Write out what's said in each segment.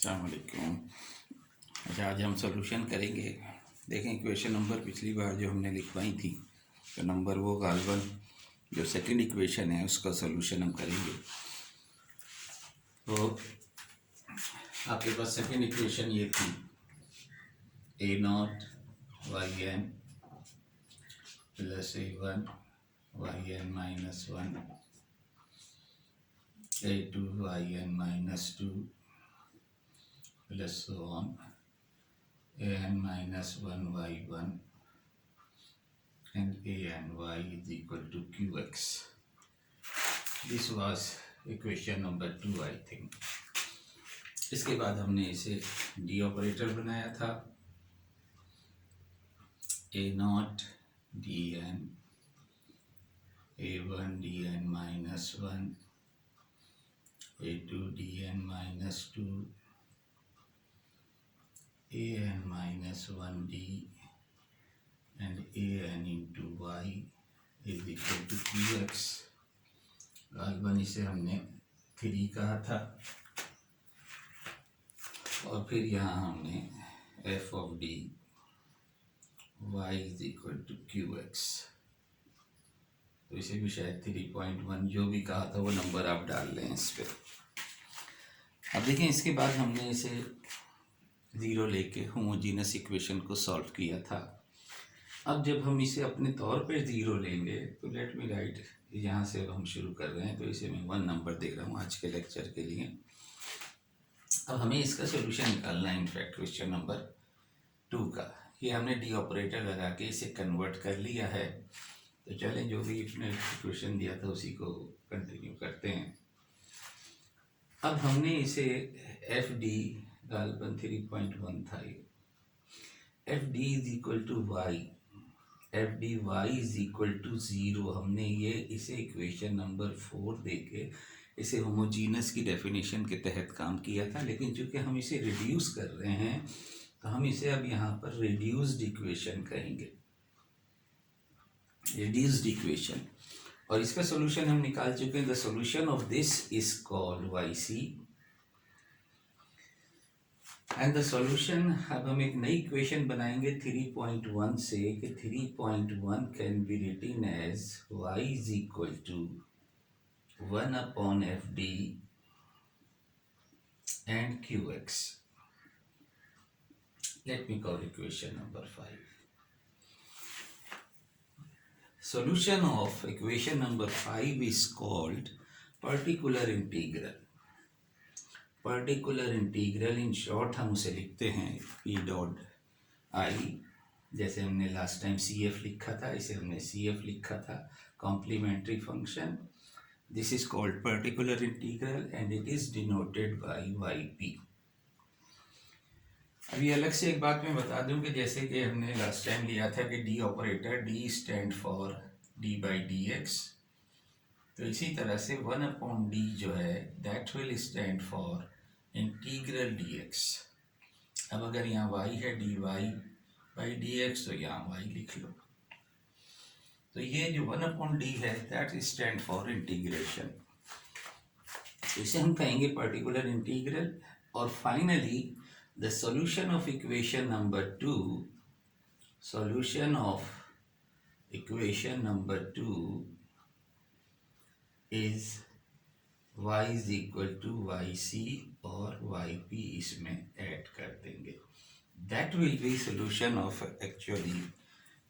अस्सलामुअलैकुम। अच्छा, आज हम सॉल्यूशन करेंगे। देखें, इक्वेशन नंबर पिछली बार जो हमने लिखवाई थी तो नंबर वो गालबन जो सेकंड इक्वेशन है उसका सॉल्यूशन हम करेंगे। तो आपके पास सेकंड इक्वेशन ये थी a0 yn plus a1 yn minus 1 a2 yn minus 2 plus so on an minus 1 y1 and a and y is equal to qx. This was equation number 2 I think. इसके बाद हमने इसे D operator बनाया था a0 dn a1 dn minus 1 a2 dn minus 2 an minus 1d and an into y is equal to qx. गालबन इसे हमने 3 कहा था और फिर यहाँ हमने f of d y is equal to qx, तो इसे भी शायद 3.1 जो भी कहा था वो नंबर आप डाल लें इस पर। अब देखें, इसके बाद हमने इसे ज़ीरो लेके होमोजीनस इक्वेशन को सॉल्व किया था। अब जब हम इसे अपने तौर पे ज़ीरो लेंगे तो लेट मी राइट, यहाँ से अब हम शुरू कर रहे हैं तो इसे मैं 1 नंबर दे रहा हूँ आज के लेक्चर के लिए। अब हमें इसका सोल्यूशन निकालना है, इनफैक्ट क्वेश्चन नंबर 2 का। ये हमने डी ऑपरेटर लगा के इसे कन्वर्ट कर लिया है। तो चलें, जो भी इसने क्वेश्चन दिया था उसी को कंटिन्यू करते हैं। अब हमने इसे एफ डी गालबन 3.1 था, ये F D is equal to Y, F D Y is equal to 0। हमने ये इसे इक्वेशन नंबर 4 देके इसे होमोजीनस की डेफिनेशन के तहत काम किया था, लेकिन चूंकि हम इसे रिड्यूस कर रहे हैं तो हम इसे अब यहाँ पर रिड्यूस्ड इक्वेशन कहेंगे, रिड्यूस्ड इक्वेशन। और इसका सॉल्यूशन हम निकाल चुके हैं। The solution of this is called Y C and the solution, अब हम एक नई इक्वेशन बनाएंगे 3.1 से कि 3.1 can be written as y is equal to 1 upon F D and qx. Let me call equation number 5. Solution of equation number 5 is called particular integral. Particular integral in short हम उसे लिखते हैं p dot i, जैसे हमने last time cf लिखा था, इसे हमने cf लिखा था, complementary function. This is called particular integral and it is denoted by yp. अभी अलग से एक बात मैं बता दूं कि जैसे कि हमने लास्ट टाइम लिया था कि D operator, D stand for D by D X, तो इसी तरह से 1 अपॉन डी जो है that will stand for integral D X. अब अगर यहाँ y है D Y by D X तो यहाँ y लिख लो। तो ये जो 1 अपॉन डी है दैट स्टैंड फॉर इंटीग्रेशन, तो इसे हम कहेंगे पर्टिकुलर इंटीग्रल। और finally the solution of equation number 2, solution of equation number 2 is y is equal to yc और yp इसमें ऐड कर देंगे। That will be solution of actually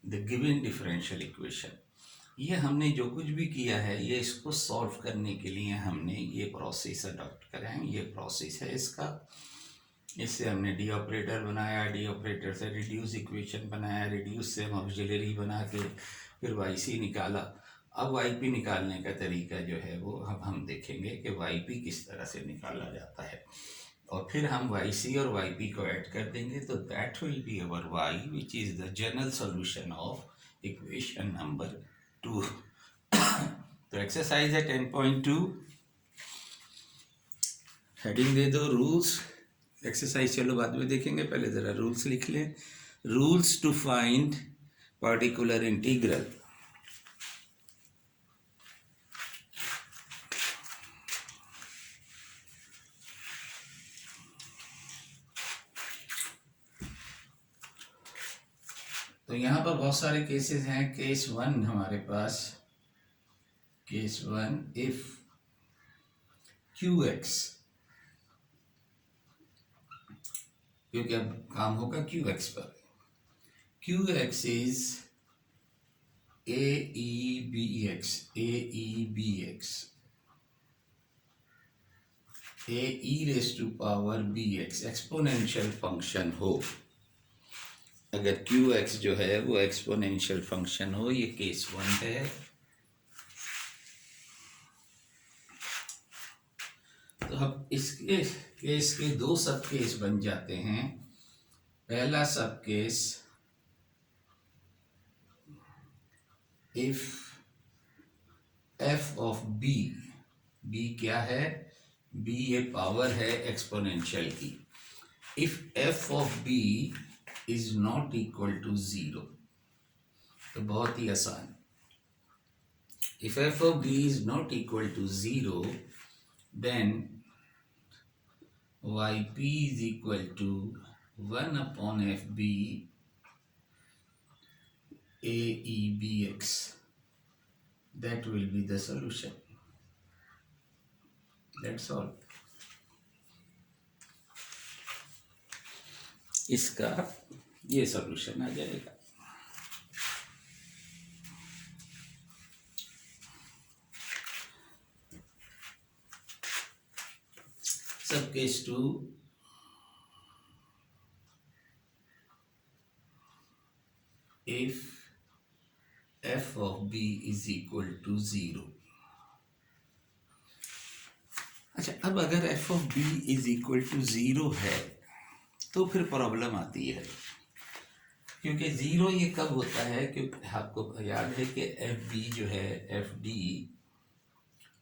the given differential equation. ये हमने जो कुछ भी किया है ये इसको सॉल्व करने के लिए हमने ये प्रोसेस अडॉप्ट करा है। ये प्रोसेस है इसका। इससे हमने डी ऑपरेटर बनाया, डी ऑपरेटर से रिड्यूस इक्वेशन बनाया, रिड्यूस से हम ऑक्सिलरी बना के फिर वाई सी निकाला। अब वाई पी निकालने का तरीका जो है वो अब हम देखेंगे कि वाई पी किस तरह से निकाला जाता है, और फिर हम वाई सी और वाई पी को ऐड कर देंगे तो that will be our Y which is the general solution of equation number 2। तो एक्सरसाइज है 10.2, हेडिंग दे दो रूल्स। एक्सरसाइज चलो बाद में देखेंगे, पहले ज़रा रूल्स लिख लें। Rules to find particular integral. तो यहाँ पर बहुत सारे केसेस हैं। केस 1 हमारे पास, केस 1, इफ QX, क्योंकि अब काम होगा QX पर। QX is AEBX, AEBX, AE⁻BX exponential function हो। अगर QX जो है वो एक्सपोनेंशियल फंक्शन हो, ये केस 1 है। तो अब इसके केस के 2 सब केस बन जाते हैं। पहला सब case, if f of b, b क्या है, b ये पावर है एक्सपोनेंशियल की। If f of b is not equal to 0, तो बहुत ही आसान, if f of b is not equal to 0, then yp is equal to 1 upon fb AEBX. That will be the solution. That's all. इसका ये solution आ जाएगा। सब case 2, if f of b is equal to 0। अच्छा, अब अगर f of b is equal to 0 है तो फिर प्रॉब्लम आती है, क्योंकि 0 ये कब होता है, क्योंकि आपको याद है कि एफ बी जो है, एफ डी,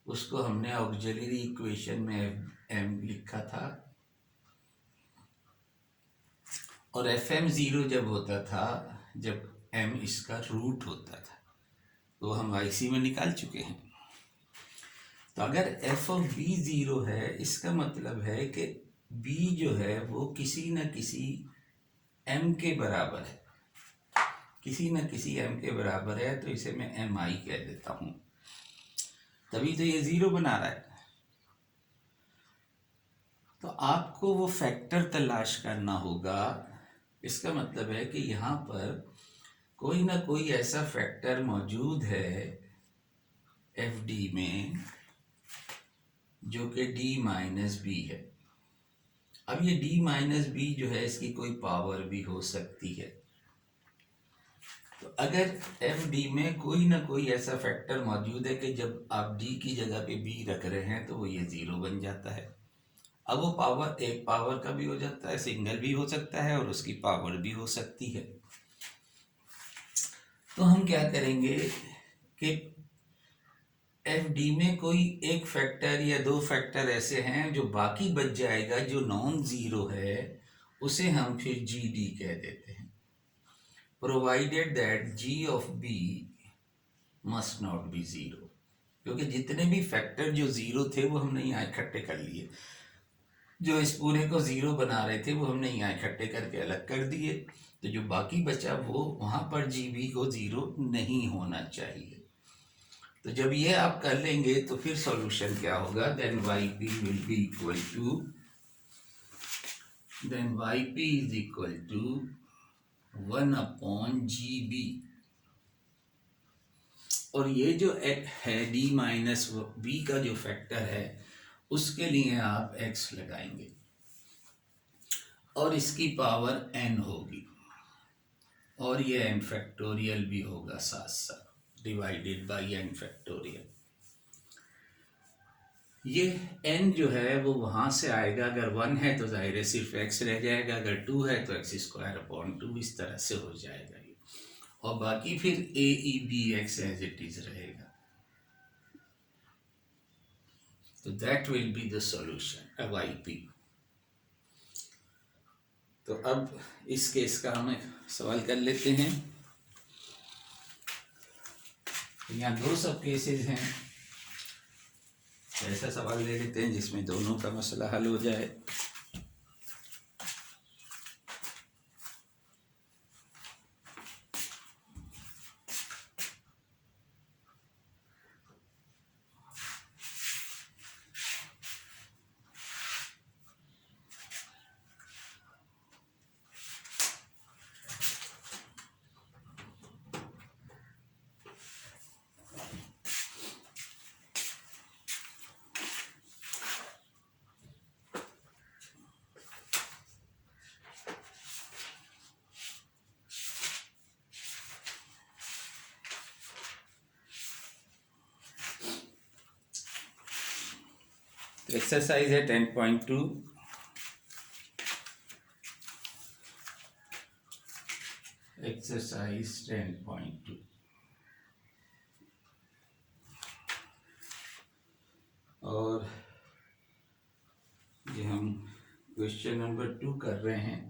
उसको हमने ऑक्सिलरी इक्वेशन में एम लिखा था, और एफ एम 0 जब होता था, जब एम इसका रूट होता था, तो हम आईसी में निकाल चुके हैं। तो अगर एफ ऑफ बी 0 है, इसका मतलब है कि बी जो है वो किसी न किसी एम के बराबर है, किसी न किसी एम के बराबर है, तो इसे मैं एम आई कह देता हूं, तभी तो ये 0 बना रहा है। तो आपको वो फैक्टर तलाश करना होगा। इसका मतलब है कि यहाँ पर कोई ना कोई ऐसा फैक्टर मौजूद है एफ डी में जो कि डी माइनस बी है। अब ये डी माइनस बी जो है, इसकी कोई पावर भी हो सकती है। तो अगर एफ डी में कोई ना कोई ऐसा फैक्टर मौजूद है कि जब आप डी की जगह पे बी रख रहे हैं तो वो ये 0 बन जाता है। अब वो पावर एक पावर का भी हो जाता है, सिंगल भी हो सकता है, और उसकी पावर भी हो सकती है। तो हम क्या करेंगे कि एफ डी में कोई एक फैक्टर या 2 फैक्टर ऐसे हैं जो बाकी बच जाएगा, जो नॉन ज़ीरो है, उसे हम फिर जी डी कह देते हैं, provided that G of B must not be 0। क्योंकि जितने भी फैक्टर जो 0 थे वो हमने यहाँ इकट्ठे कर लिए, जो इस पूरे को 0 बना रहे थे वो हमने यहाँ इकट्ठे करके अलग कर दिए, तो जो बाकी बचा वो वहाँ पर जी बी को 0 नहीं होना चाहिए। तो जब ये आप कर लेंगे तो फिर सॉल्यूशन क्या होगा, then Y P will be equal to, then Y P is equal to 1 upon G B, और ये जो है डी माइनस बी का जो फैक्टर है उसके लिए आप x लगाएंगे, और इसकी पावर n होगी, और ये n फैक्टोरियल भी होगा साथ साथ, डिवाइडेड बाई n फैक्टोरियल। ये n जो है वो वहाँ से आएगा, अगर 1 है तो जाहिर है सिर्फ x रह जाएगा, अगर 2 है तो x²/2, इस तरह से हो जाएगा ये, और बाकी फिर AEBX एज इट इज रहेगा। तो that will be the solution of YP। तो अब इस केस का हम सवाल कर लेते हैं। यहाँ 2 सब केसेस हैं, ऐसा सवाल ले लेते हैं जिसमें दोनों का मसला हल हो जाए। एक्सरसाइज है 10.2। एक्सरसाइज 10.2 और ये हम क्वेश्चन नंबर 2 कर रहे हैं।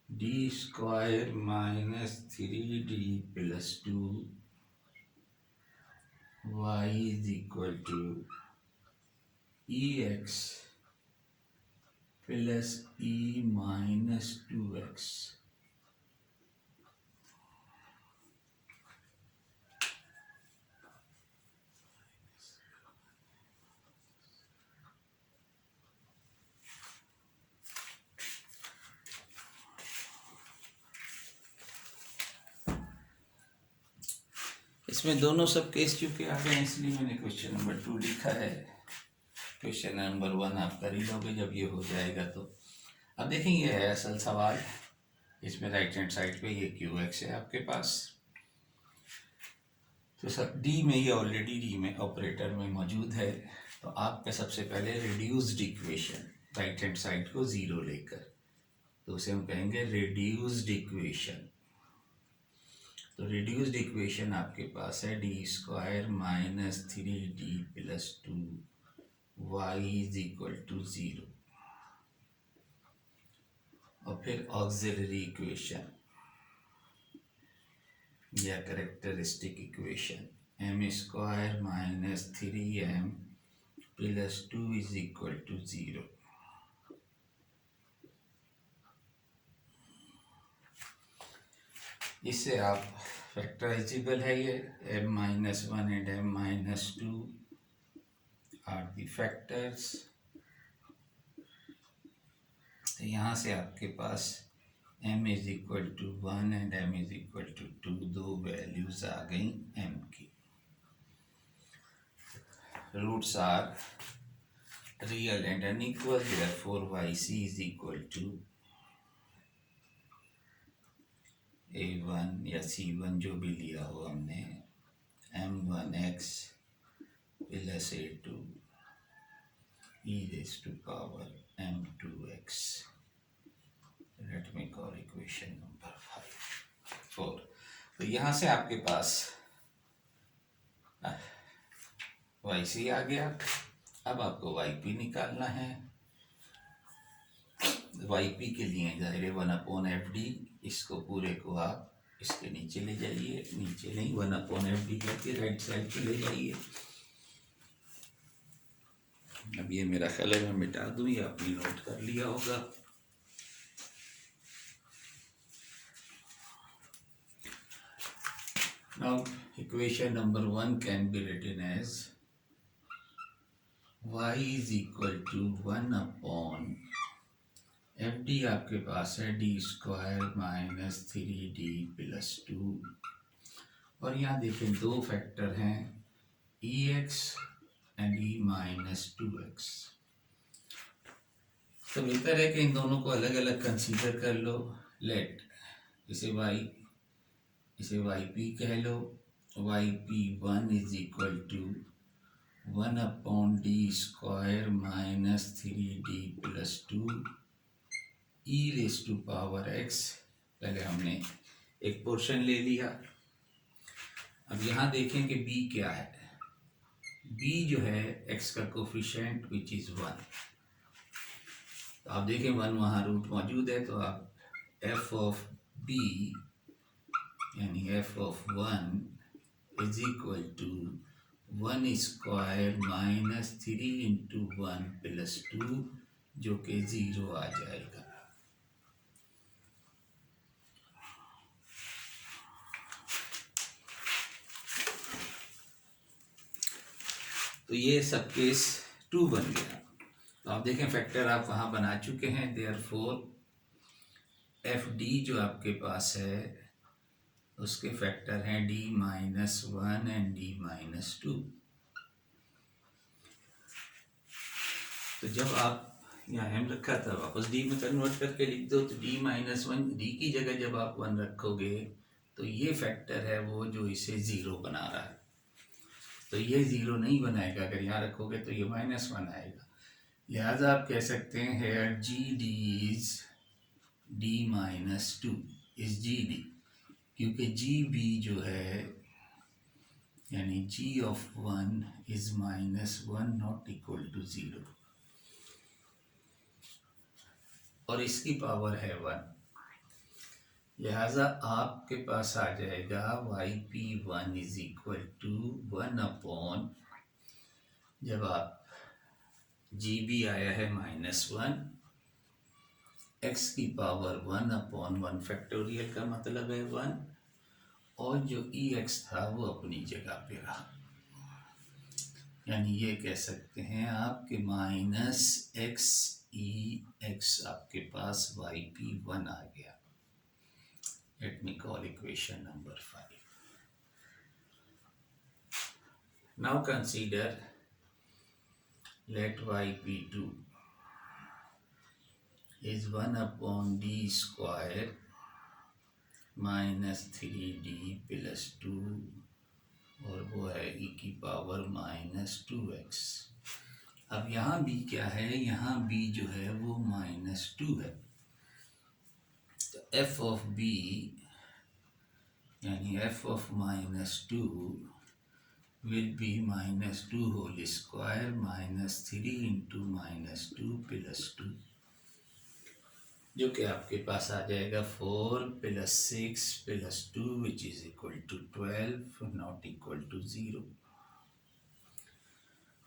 d square minus 3d plus 2 y is equal to ex plus e minus 2x। इसमें दोनों सब केस चुके आ गए हैं, इसलिए मैंने क्वेश्चन नंबर 2 लिखा है। क्वेश्चन नंबर 1 आप कर ही लोगे जब ये हो जाएगा तो। अब देखेंगे ये है असल सवाल। इसमें राइट हैंड साइड पे ये QX है आपके पास, तो सर डी में ये ऑलरेडी डी में ऑपरेटर में मौजूद है। तो आपका सबसे पहले reduced equation right hand side को 0 लेकर, तो उसे हम कहेंगे रिड्यूस्ड इक्वेशन। तो रिड्यूस्ड इक्वेशन आपके पास है D square minus 3d plus 2 y is equal to 0। और फिर ऑक्सिलरी इक्वेशन या characteristic equation m square minus 3m plus 2 is equal to 0। इससे आप फैक्टराइजेबल है ये m-1 and m-2 are the factors. तो यहाँ से आपके पास m is equal to 1 and m is equal to 2 दो वैल्यूज आ गई m की। Roots are real and unequal, therefore yc is equal to a1 या c1 जो भी लिया हो हमने m1x plus a2 e raise to power m2x। Let me call equation number 4। तो यहाँ से आपके पास yc आ गया। अब आपको yp निकालना है। yp के लिए जाहिर है 1/fd, इसको पूरे को आप इसके नीचे ले जाइए, नीचे नहीं 1/fd करके राइट साइड पे ले जाइए। अब ये मेरा ख्याल है मैं मिटा दूँ, ये आपने नोट कर लिया होगा। Now equation number 1 can be written as y is equal to 1/, fd आपके पास है d square minus 3d plus 2। और यहाँ देखें दो फैक्टर हैं ex and e minus 2x। तो बेहतर है कि इन दोनों को अलग अलग कंसीडर कर लो। लेट इसे yp कह लो। yp1 is equal to 1/d square minus 3d plus 2 e raise to power x। पहले हमने एक पोर्शन ले लिया। अब यहाँ देखें कि b क्या है। b जो है x का कोफिशिएंट विच इज़ 1। तो आप देखें 1 वहाँ रूट मौजूद है, तो आप f ऑफ b यानी f of 1 is equal to 1 square minus 3 into 1 plus 2 जो कि 0 आ जाएगा। तो ये सब केस 2 बन गया। तो आप देखें फैक्टर आप वहाँ बना चुके हैं। देयरफॉर fd जो आपके पास है उसके फैक्टर हैं d-1 एंड d-2। तो जब आप यहाँ m रखा था वापस d में कन्वर्ट करके लिख दो, तो d-1 d की जगह जब आप 1 रखोगे तो ये फैक्टर है वो जो इसे 0 बना रहा है। तो ये ज़ीरो नहीं बनाएगा, अगर यहाँ रखोगे तो ये -1 आएगा। लिहाजा आप कह सकते हैं here G D is d-2 is G D, क्योंकि जी बी जो है यानी g of 1 is -1 not equal to 0, और इसकी पावर है 1। लिहाजा आपके पास आ जाएगा yp1 इज इक्वल टू 1/, जब आप GB आया है -1, x की पावर 1/1 फैक्टोरियल का मतलब है 1, और जो ex था वो अपनी जगह पे रहा। यानी ये कह सकते हैं आपके -x आपके पास yp1 आ गया। Late me call equation number 5। Now consider let yp2 is 1/d square -3d plus 2, और वो है e की पावर -2x। अब यहाँ b क्या है, यहाँ b जो है वो -2 है, तो f of b यानी f of -2 will be -2 whole square -3 into -2 plus 2, जो कि आपके पास आ जाएगा 4 + 6 + 2 which is equal to 12 not equal to 0।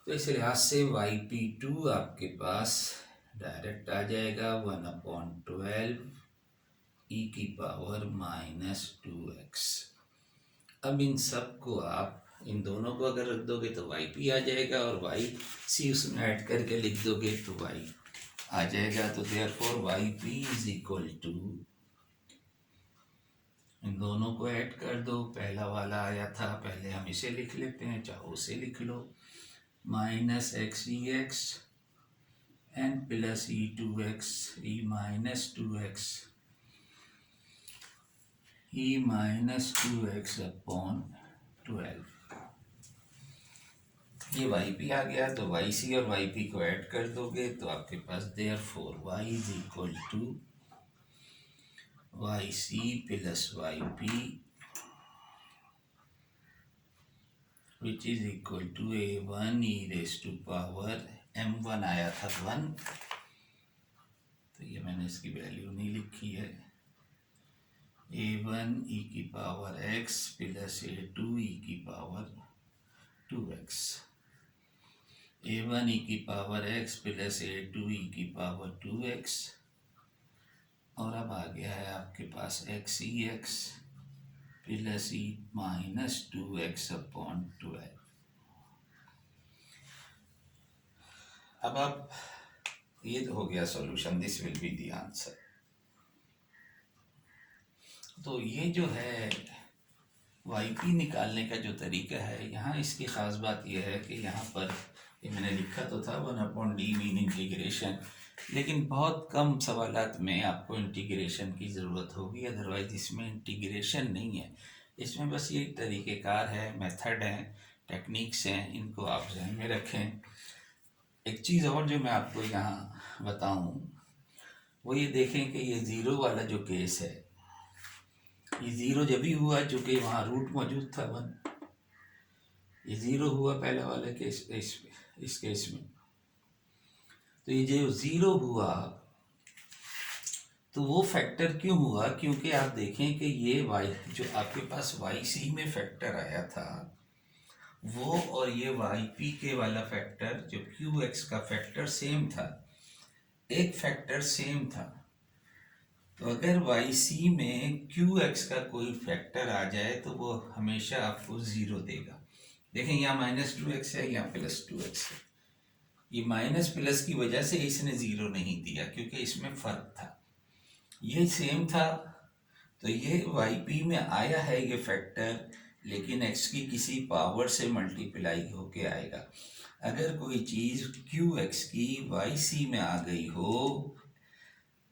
तो इस लिहाज से yp2 आपके पास डायरेक्ट आ जाएगा 1/12 e की पावर -2x। अब इन सब को आप इन दोनों को अगर रख दोगे तो yp आ जाएगा, और yc उसमें ऐड करके लिख दोगे तो y आ जाएगा। तो therefore yp is equal to, इन दोनों को ऐड कर दो, पहला वाला आया था, पहले हम इसे लिख लेते हैं, चाहो उसे लिख लो, -xex n plus e2x e -2x upon 12। ये yp आ गया, तो yc और yp को ऐड कर दोगे तो आपके पास therefore y is equal to yc plus yp which is equal to a1 e raise to power m1 आया था 1, तो ये मैंने इसकी वैल्यू नहीं लिखी है, a1 e की power x plus a2 e की पावर 2x, a1 e की power x plus a2 e की पावर 2x, और अब आ गया है आपके पास xex plus e -2x upon 12। अब आप ये तो हो गया solution, this will be the answer. तो ये जो है yp निकालने का जो तरीका है, यहाँ इसकी ख़ास बात यह है कि यहाँ पर ये मैंने लिखा तो था 1/d मीन इंटीग्रेशन, लेकिन बहुत कम सवालात में आपको इंटीग्रेशन की ज़रूरत होगी, अदरवाइज इसमें इंटीग्रेशन नहीं है। इसमें बस ये तरीक़ेकार है, मेथड हैं, टेक्निक्स हैं, इनको आप ध्यान में रखें। एक चीज़ और जो मैं आपको यहाँ बताऊँ वो ये देखें कि ये ज़ीरो वाला जो केस है, ये ज़ीरो जब भी हुआ चूँकि वहाँ रूट मौजूद था 1, ये ज़ीरो हुआ पहला वाला केस, इस केस में। तो ये जो ज़ीरो हुआ तो वो फैक्टर क्यों हुआ, क्योंकि आप देखें कि ये y जो आपके पास yc में फैक्टर आया था वो और ये yp के वाला फैक्टर जो qx का फैक्टर सेम था, एक फैक्टर सेम था। तो अगर yc में qx का कोई फैक्टर आ जाए तो वो हमेशा आपको ज़ीरो देगा। देखें यहाँ -2x है, यहाँ +2x है, ये माइनस प्लस की वजह से इसने ज़ीरो नहीं दिया क्योंकि इसमें फ़र्क था, ये सेम था। तो ये yp में आया है ये फैक्टर, लेकिन x की किसी पावर से मल्टीप्लाई होके आएगा। अगर कोई चीज़ qx की yc में आ गई हो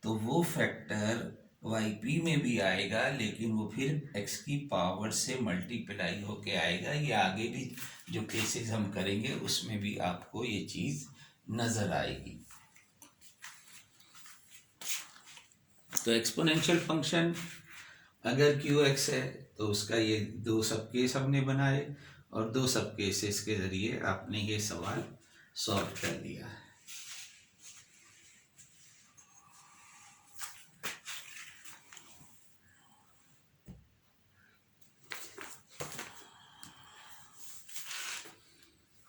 तो वो फैक्टर वाई पी में भी आएगा, लेकिन वो फिर एक्स की पावर से मल्टीप्लाई होके आएगा। ये आगे भी जो केसेस हम करेंगे उसमें भी आपको ये चीज़ नज़र आएगी। तो एक्सपोनेंशियल फंक्शन अगर क्यू एक्स है तो उसका ये दो सब केस हमने बनाए और दो सब केसेस के ज़रिए आपने ये सवाल सॉल्व कर दिया।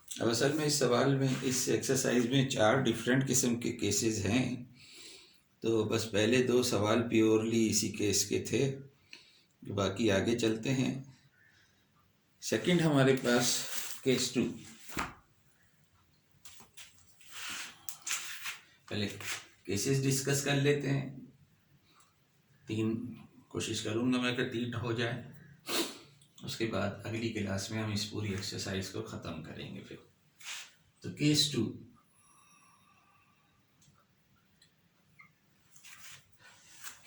अब असल में इस सवाल में, इस एक्सरसाइज में 4 डिफरेंट किस्म के केसेस हैं। तो बस पहले 2 सवाल प्योरली इसी केस के थे, बाकी आगे चलते हैं। सेकंड हमारे पास केस 2। पहले केसेस डिस्कस कर लेते हैं। 3 कोशिश करूँगा मैं कि 3 हो जाए, उसके बाद अगली क्लास में हम इस पूरी एक्सरसाइज को ख़त्म करेंगे फिर। तो केस 2,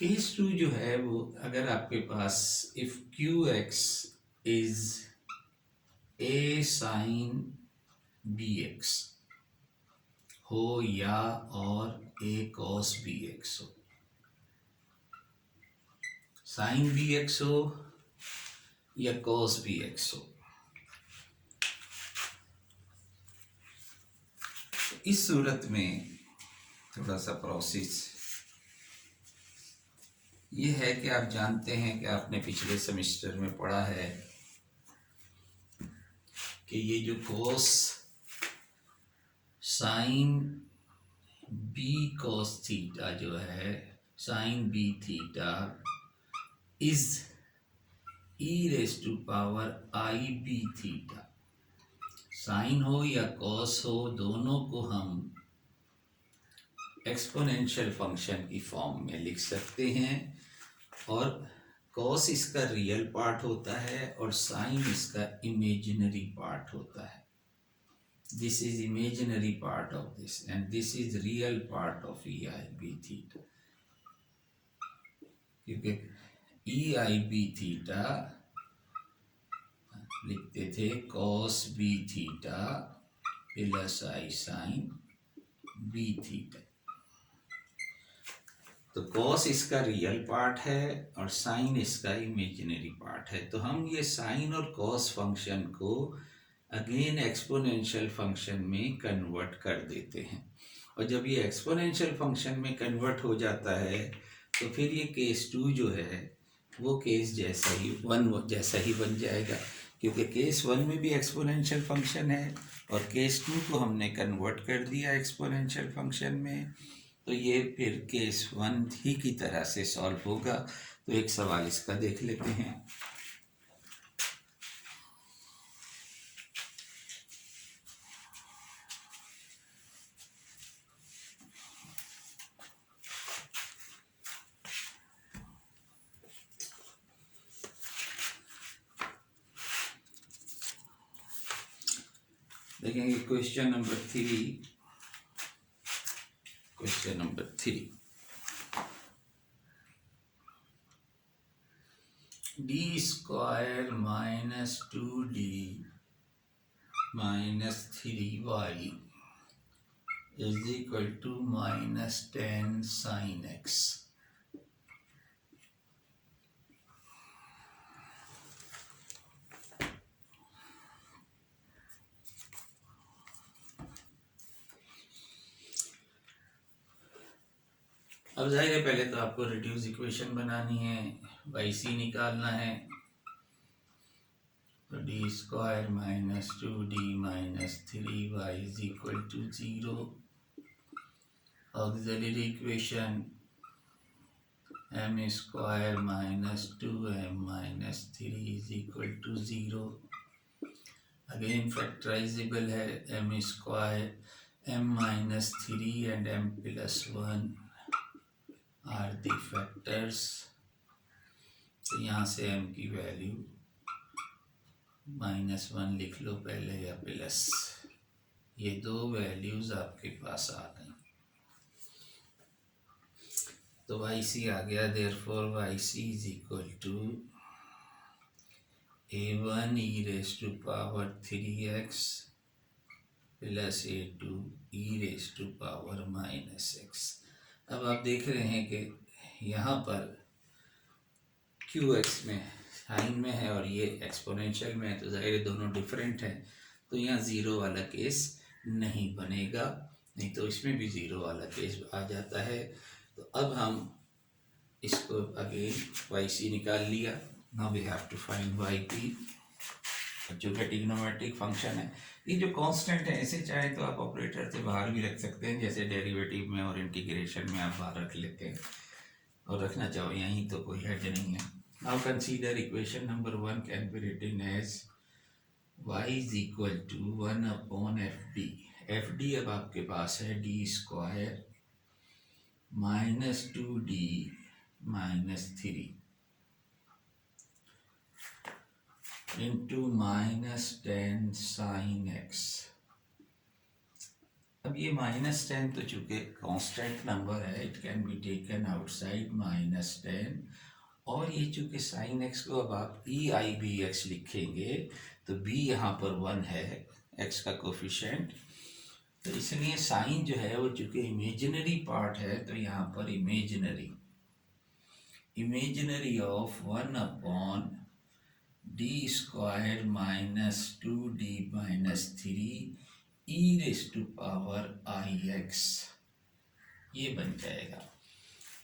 केस 2 जो है वो, अगर आपके पास if Q X is A sine B X हो या और ए कॉस बी एक्स हो, साइन बी एक्स हो या कॉस बी एक्स हो, इस सूरत में थोड़ा सा प्रोसेस ये है कि आप जानते हैं कि आपने पिछले सेमेस्टर में पढ़ा है कि ये जो cos sine B cos theta जो है, sine B theta is E raise to power I B theta. Sine हो या कॉस हो, दोनों को हम एक्सपोनेंशियल फंक्शन की फॉर्म में लिख सकते हैं, और कॉस इसका रियल पार्ट होता है और साइन इसका इमेजिनरी पार्ट होता है। This is imaginary part of this and this is real part of E I B theta, क्योंकि ई आई बी थीटा लिखते थे cos B theta plus I sine B theta. तो cos इसका real part है और sign इसका imaginary part है। तो हम ये साइन और कॉस फंक्शन को अगेन एक्सपोनेंशियल फंक्शन में कन्वर्ट कर देते हैं, और जब ये एक्सपोनेंशियल फंक्शन में कन्वर्ट हो जाता है तो फिर ये केस 2 जो है वो केस जैसा ही 1 जैसा ही बन जाएगा, क्योंकि केस 1 में भी एक्सपोनेंशियल फंक्शन है और केस 2 को हमने कन्वर्ट कर दिया एक्सपोनेंशियल फंक्शन में, तो ये फिर केस 1 ही की तरह से सॉल्व होगा। तो एक सवाल इसका देख लेते हैं। देखेंगे question number 3। Question number 3, D square minus 2d minus 3y is equal to minus 10 sine x। अब जाहिर है पहले तो आपको रिड्यूस इक्वेशन बनानी है, वाई सी निकालना है। तो D square minus 2d minus 3y is equal to 0। Auxiliary equation m square minus 2m minus 3 is equal to 0। Again factorisable है, m square m minus 3 and m plus 1 are the factors. तो यहाँ से m की value -1 लिख लो पहले या plus, ये 2 values आपके पास आ गई। तो वाई सी आ गया, therefore Y C is equal to a1 e raise to power 3x plus a2 e raise to power -x। अब आप देख रहे हैं कि यहाँ पर QX में साइन में है और ये एक्सपोनेंशियल में है, तो जाहिर है दोनों डिफरेंट हैं, तो यहाँ ज़ीरो वाला केस नहीं बनेगा, नहीं तो इसमें भी ज़ीरो वाला केस आ जाता है। तो अब हम इसको अगेन वाई सी निकाल लिया। Now we have to find Y P. जो कि ट्रिग्नोमेट्रिक फंक्शन है, ये जो कांस्टेंट है इसे चाहे तो आप ऑपरेटर से बाहर भी रख सकते हैं, जैसे डेरिवेटिव में और इंटीग्रेशन में आप बाहर रख लेते हैं, और रखना चाहो यहीं तो कोई हर्ज नहीं है। Now consider equation number 1 can be written as y is equal to 1/fd। fd अब आपके पास है d² -2d -3 into -10 sin x। अब ये -10 तो चूंकि कांस्टेंट नंबर है, it can be taken outside -10, और ये चूंकि sin x को अब आप EIBX लिखेंगे तो b यहाँ पर 1 है, x का कोफिशिएंट, तो इसलिए साइन जो है वो चूंकि इमेजिनरी पार्ट है, तो यहाँ पर imaginary of 1/d² -2d -3 e raise to power IX ये बन जाएगा,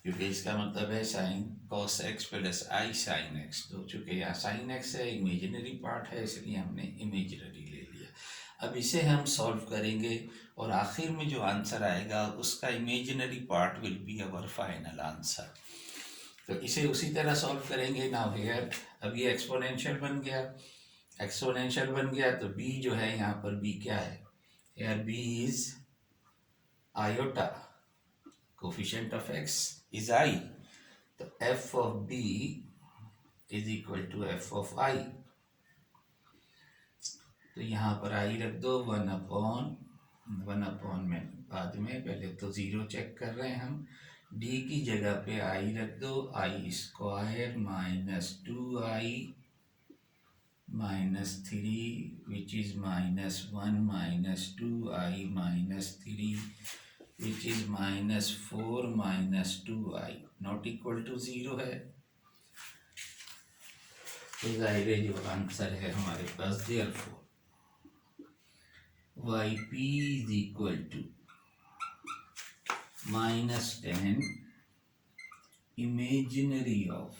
क्योंकि इसका मतलब है sine cos x plus I sin x। तो चूंकि यहाँ साइन x है, इमेजिनरी पार्ट है, इसलिए हमने इमेजिनरी ले लिया। अब इसे हम सॉल्व करेंगे और आखिर में जो आंसर आएगा उसका imaginary part will be our final answer. तो इसे उसी तरह सॉल्व करेंगे। नाउ हियर अब ये एक्सपोनेंशियल बन गया, तो b जो है यहाँ पर b क्या है, यार b is iota, coefficient of x is I, तो f of b is equal to f of I। तो यहाँ पर I रख दो, 1/1 में बाद में, पहले तो ज़ीरो चेक कर रहे हैं हम। d की जगह पे I रख दो, I² -2I -3 which is -1 -2I -3 which is -4 -2I not equal to 0 है। तो जाहिर है जो आंसर है हमारे पास, therefore yp is equal to -10 imaginary of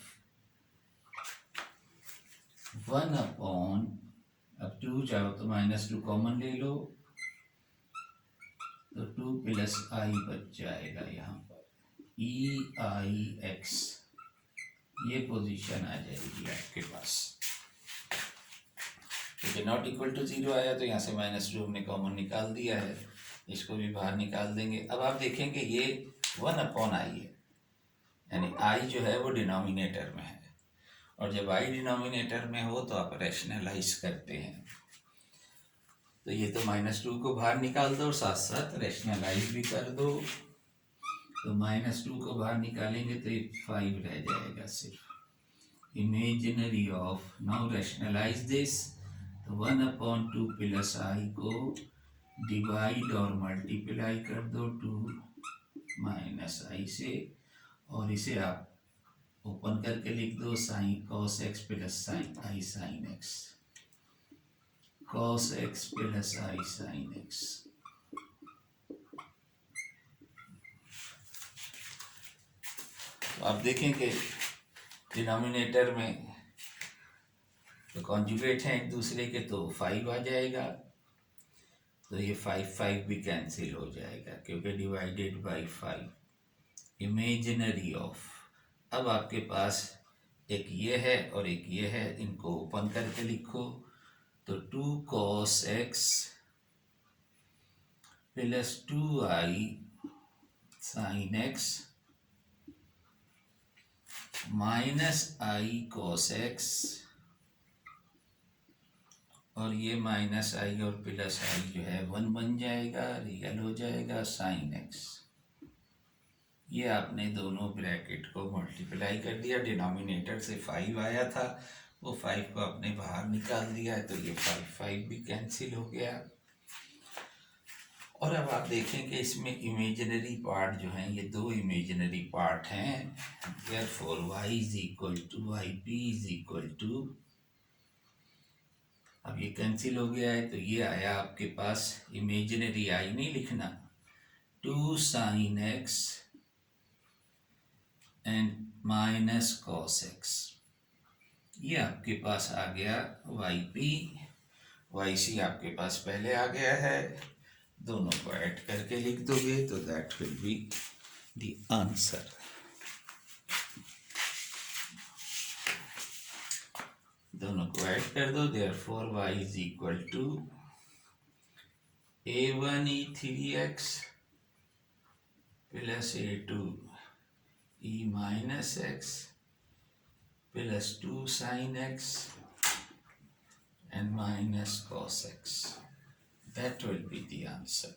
1 upon, अब 2 चाहो तो -2 कॉमन ले लो, तो 2 प्लस I बच जाएगा यहाँ पर EIX, ये पोजीशन आ जाएगी आपके पास। क्योंकि नॉट इक्वल टू 0 आया तो यहाँ से -2 हमने कॉमन निकाल दिया है, इसको भी बाहर निकाल देंगे। अब आप देखेंगे ये 1/I है, यानी I जो है वो डिनोमिनेटर में है, और जब I डिनोमिनेटर में हो तो आप रैशनलाइज करते हैं, तो ये तो -2 को बाहर निकाल दो और साथ साथ रैशनलाइज भी कर दो। तो -2 को बाहर निकालेंगे तो ये 5 रह जाएगा सिर्फ। Imaginary of, now rationalise this, तो 1/2 प्लस I को डिवाइड और मल्टीप्लाई कर दो 2 -I से, और इसे आप ओपन करके लिख दो, sine cos x plus I sin x, cos x plus I sin x। तो आप देखें कि डिनोमिनेटर में तो कॉन्जुगेट हैं एक दूसरे के, तो 5 आ जाएगा, तो ये 5 भी कैंसिल हो जाएगा क्योंकि डिवाइडेड बाय 5। इमेजिनरी ऑफ, अब आपके पास एक ये है और एक ये है, इनको ओपन करके लिखो, तो 2 cos x plus 2I sin x -I cos x, और ये -I और प्लस I जो है 1 बन जाएगा, रियल हो जाएगा sin x। ये आपने दोनों ब्रैकेट को मल्टीप्लाई कर दिया, डिनोमिनेटर से 5 आया था, वो 5 को आपने बाहर निकाल दिया है, तो ये 5 भी कैंसिल हो गया। और अब आप देखें कि इसमें इमेजिनरी पार्ट जो हैं, ये दो इमेजिनरी पार्ट हैं। Therefore y is equal to Y P is equal to, अब ये कैंसिल हो गया है, तो ये आया आपके पास, इमेजिनरी आई नहीं लिखना, 2 sin x and minus cos x, ये आपके पास आ गया वाई पी। वाई सी आपके पास पहले आ गया है, दोनों को ऐड करके लिख दोगे तो that will be the answer. दोनों को ऐड कर दो, therefore y is equal to a1 e3x plus a2 e minus x plus 2 sin x and minus cos x. That will be the answer.